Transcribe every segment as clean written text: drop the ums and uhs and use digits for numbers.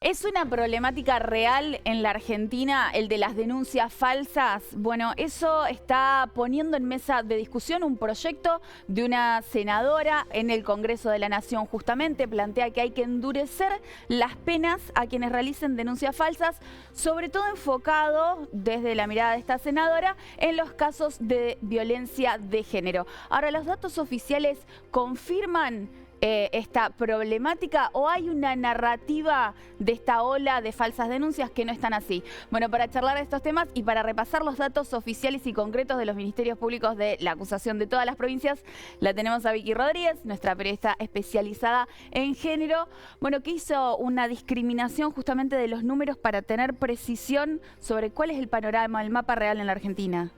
¿Es una problemática real en la Argentina el de las denuncias falsas? Bueno, eso está poniendo en mesa de discusión un proyecto de una senadora en el Congreso de la Nación. Justamente plantea que hay que endurecer las penas a quienes realicen denuncias falsas, sobre todo enfocado desde la mirada de esta senadora en los casos de violencia de género. Ahora, ¿los datos oficiales confirman esta problemática o hay una narrativa de esta ola de falsas denuncias que no están así? Bueno, para charlar de estos temas y para repasar los datos oficiales y concretos de los ministerios públicos de la acusación de todas las provincias, la tenemos a Vicky Rodríguez, nuestra periodista especializada en género, bueno, que hizo una discriminación justamente de los números para tener precisión sobre cuál es el panorama, el mapa real en la Argentina.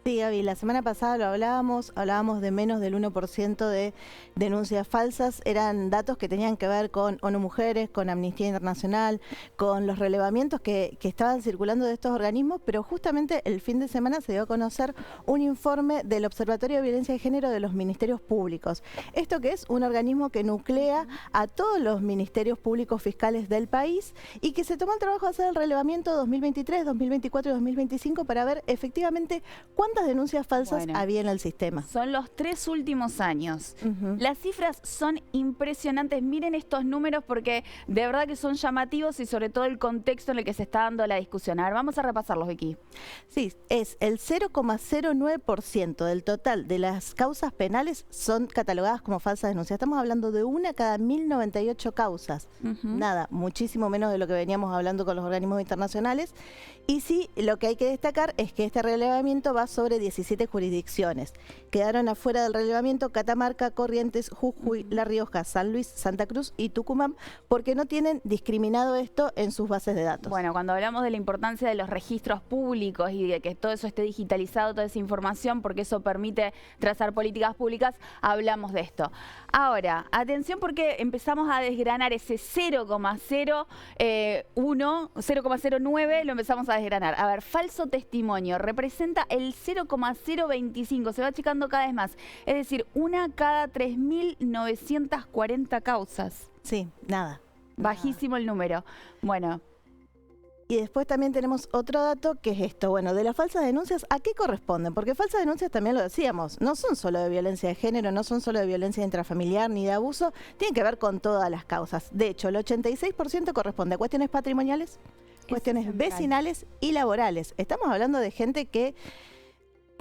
Sí, Gaby, la semana pasada lo hablábamos de menos del 1% de denuncias falsas. Eran datos que tenían que ver con ONU Mujeres, con Amnistía Internacional, con los relevamientos que estaban circulando de estos organismos, pero justamente el fin de semana se dio a conocer un informe del Observatorio de Violencia de Género de los Ministerios Públicos. Esto que es un organismo que nuclea a todos los ministerios públicos fiscales del país y que se tomó el trabajo de hacer el relevamiento 2023, 2024 y 2025 para ver efectivamente cuántas denuncias falsas había en el sistema. Son los 3 últimos años. Las cifras son impresionantes. Miren estos números porque de verdad que son llamativos y sobre todo el contexto en el que se está dando la discusión. A ver, vamos a repasarlos, Vicky. Sí, es el 0,09% del total de las causas penales son catalogadas como falsas denuncias. Estamos hablando de una cada 1098 causas. Nada, muchísimo menos de lo que veníamos hablando con los organismos internacionales. Y sí, lo que hay que destacar es que este relevamiento va sobre 17 jurisdicciones. Quedaron afuera del relevamiento Catamarca, Corrientes, Jujuy, La Rioja, San Luis, Santa Cruz y Tucumán, porque no tienen discriminado esto en sus bases de datos. Bueno, cuando hablamos de la importancia de los registros públicos y de que todo eso esté digitalizado, toda esa información, porque eso permite trazar políticas públicas, hablamos de esto. Ahora, atención porque empezamos a desgranar ese 0,09, lo empezamos a desgranar. A ver, falso testimonio representa el 0,025, se va achicando cada vez más. Es decir, una cada 3.940 causas. Sí, nada. Bajísimo el número. Bueno. Y después también tenemos otro dato que es esto, bueno, de las falsas denuncias, ¿a qué corresponden? Porque falsas denuncias también lo decíamos, no son solo de violencia de género, no son solo de violencia intrafamiliar ni de abuso, tienen que ver con todas las causas. De hecho, el 86% corresponde a cuestiones patrimoniales, cuestiones vecinales y laborales. Estamos hablando de gente que,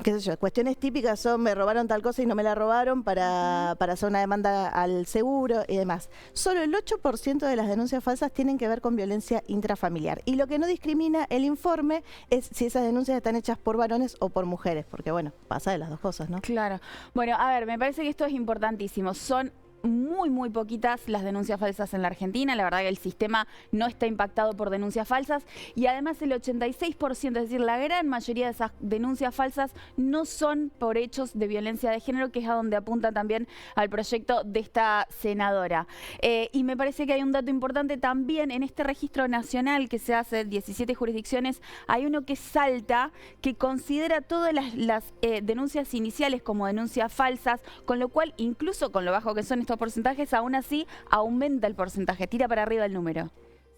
qué sé yo, cuestiones típicas son me robaron tal cosa y no me la robaron para hacer una demanda al seguro y demás. Solo el 8% de las denuncias falsas tienen que ver con violencia intrafamiliar. Y lo que no discrimina el informe es si esas denuncias están hechas por varones o por mujeres, porque bueno, pasa de las dos cosas, ¿no? Claro. Bueno, a ver, me parece que esto es importantísimo. Son muy poquitas las denuncias falsas en la Argentina. La verdad que el sistema no está impactado por denuncias falsas y además el 86%, es decir, la gran mayoría de esas denuncias falsas no son por hechos de violencia de género, que es a donde apunta también al proyecto de esta senadora. Y me parece que hay un dato importante también en este registro nacional que se hace, 17 jurisdicciones, hay uno que salta, que considera todas las denuncias iniciales como denuncias falsas, con lo cual, incluso con lo bajo que son estos porcentajes, aún así aumenta el porcentaje, tira para arriba el número.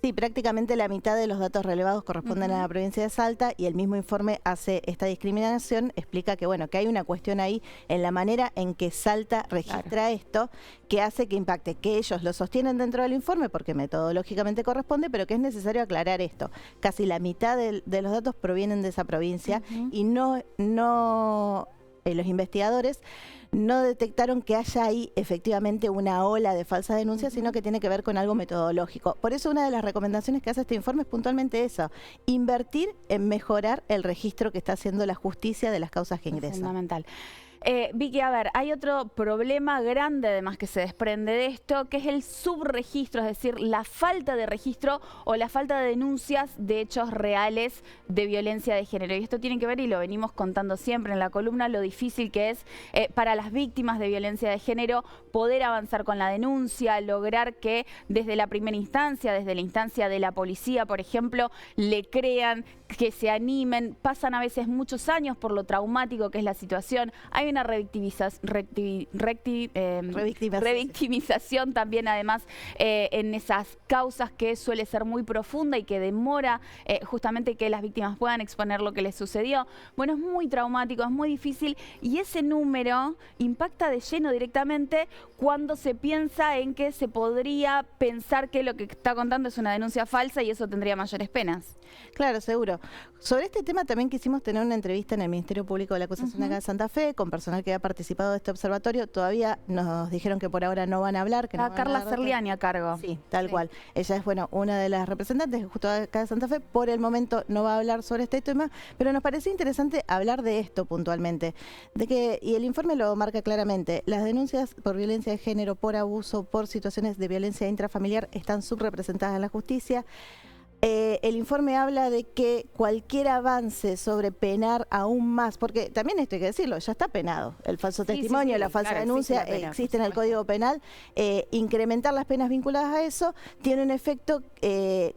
Sí, prácticamente la mitad de los datos relevados corresponden a la provincia de Salta y el mismo informe hace esta discriminación, explica que bueno, que hay una cuestión ahí en la manera en que Salta registra esto, que hace que impacte, que ellos lo sostienen dentro del informe porque metodológicamente corresponde, pero que es necesario aclarar esto. Casi la mitad de los datos provienen de esa provincia y los investigadores no detectaron que haya ahí efectivamente una ola de falsas denuncias, sino que tiene que ver con algo metodológico. Por eso una de las recomendaciones que hace este informe es puntualmente eso, invertir en mejorar el registro que está haciendo la justicia de las causas que ingresan. Fundamental. Vicky, a ver, hay otro problema grande además que se desprende de esto, que es el subregistro, es decir, la falta de registro o la falta de denuncias de hechos reales de violencia de género. Y esto tiene que ver, y lo venimos contando siempre en la columna, lo difícil que es para las víctimas de violencia de género poder avanzar con la denuncia, lograr que desde la primera instancia, desde la instancia de la policía, por ejemplo, le crean, que se animen. Pasan a veces muchos años por lo traumático que es la situación. Hay una revictimización también, además, en esas causas, que suele ser muy profunda y que demora justamente que las víctimas puedan exponer lo que les sucedió. Bueno, es muy traumático, es muy difícil, y ese número impacta de lleno directamente cuando se piensa en que se podría pensar que lo que está contando es una denuncia falsa y eso tendría mayores penas. Claro, seguro. Sobre este tema también quisimos tener una entrevista en el Ministerio Público de la Acusación acá de Santa Fe con personal que ha participado de este observatorio. Todavía nos dijeron que por ahora no van a hablar. Que no van a Carla dar Serliani a cargo. Sí, tal cual. Ella es, bueno, una de las representantes justo acá de Santa Fe. Por el momento no va a hablar sobre este tema, pero nos pareció interesante hablar de esto puntualmente. Y el informe lo marca claramente. Las denuncias por violencia de género, por abuso, por situaciones de violencia intrafamiliar están subrepresentadas en la justicia. El informe habla de que cualquier avance sobre penar aún más, porque también esto hay que decirlo, ya está penado. El falso testimonio, la falsa denuncia, existe en el Código Penal. Incrementar las penas vinculadas a eso tiene un efecto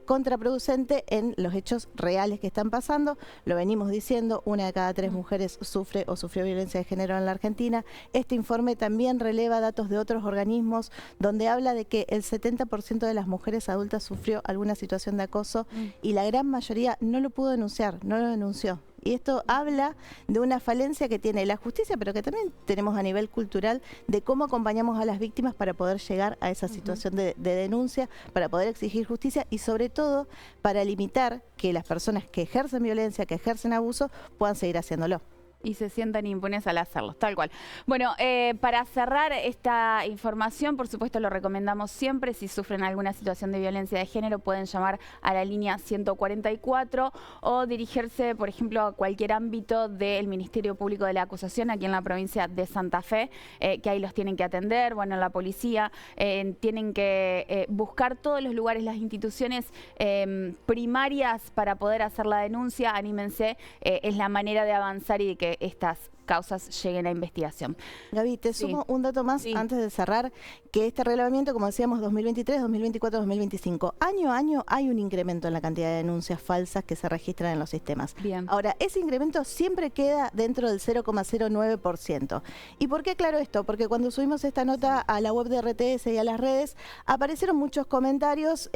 contraproducente en los hechos reales que están pasando. Lo venimos diciendo, 1 de cada 3 mujeres sufre o sufrió violencia de género en la Argentina. Este informe también releva datos de otros organismos donde habla de que el 70% de las mujeres adultas sufrió alguna situación de acoso y la gran mayoría no lo pudo denunciar, no lo denunció. Y esto habla de una falencia que tiene la justicia, pero que también tenemos a nivel cultural, de cómo acompañamos a las víctimas para poder llegar a esa situación de denuncia, para poder exigir justicia y sobre todo para limitar que las personas que ejercen violencia, que ejercen abuso, puedan seguir haciéndolo. Y se sientan impunes al hacerlos, tal cual. Bueno, para cerrar esta información, por supuesto lo recomendamos siempre. Si sufren alguna situación de violencia de género, pueden llamar a la línea 144 o dirigirse, por ejemplo, a cualquier ámbito del Ministerio Público de la Acusación aquí en la provincia de Santa Fe, que ahí los tienen que atender. Bueno, la policía tienen que buscar todos los lugares, las instituciones primarias para poder hacer la denuncia. Anímense, es la manera de avanzar y de que estas causas lleguen a investigación. Gaby, te sumo un dato más antes de cerrar, que este relevamiento, como decíamos, 2023, 2024, 2025, año a año hay un incremento en la cantidad de denuncias falsas que se registran en los sistemas. Bien. Ahora, ese incremento siempre queda dentro del 0,09%. ¿Y por qué aclaro esto? Porque cuando subimos esta nota a la web de RTS y a las redes, aparecieron muchos comentarios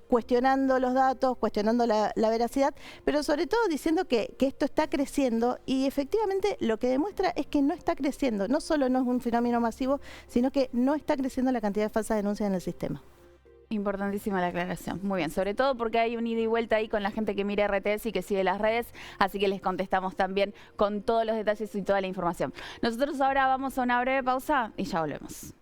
cuestionando los datos, cuestionando la veracidad, pero sobre todo diciendo que esto está creciendo y efectivamente lo que demuestra es que no está creciendo. No solo no es un fenómeno masivo, sino que no está creciendo la cantidad de falsas denuncias en el sistema. Importantísima la aclaración. Muy bien, sobre todo porque hay un ida y vuelta ahí con la gente que mira RTS y que sigue las redes, así que les contestamos también con todos los detalles y toda la información. Nosotros ahora vamos a una breve pausa y ya volvemos.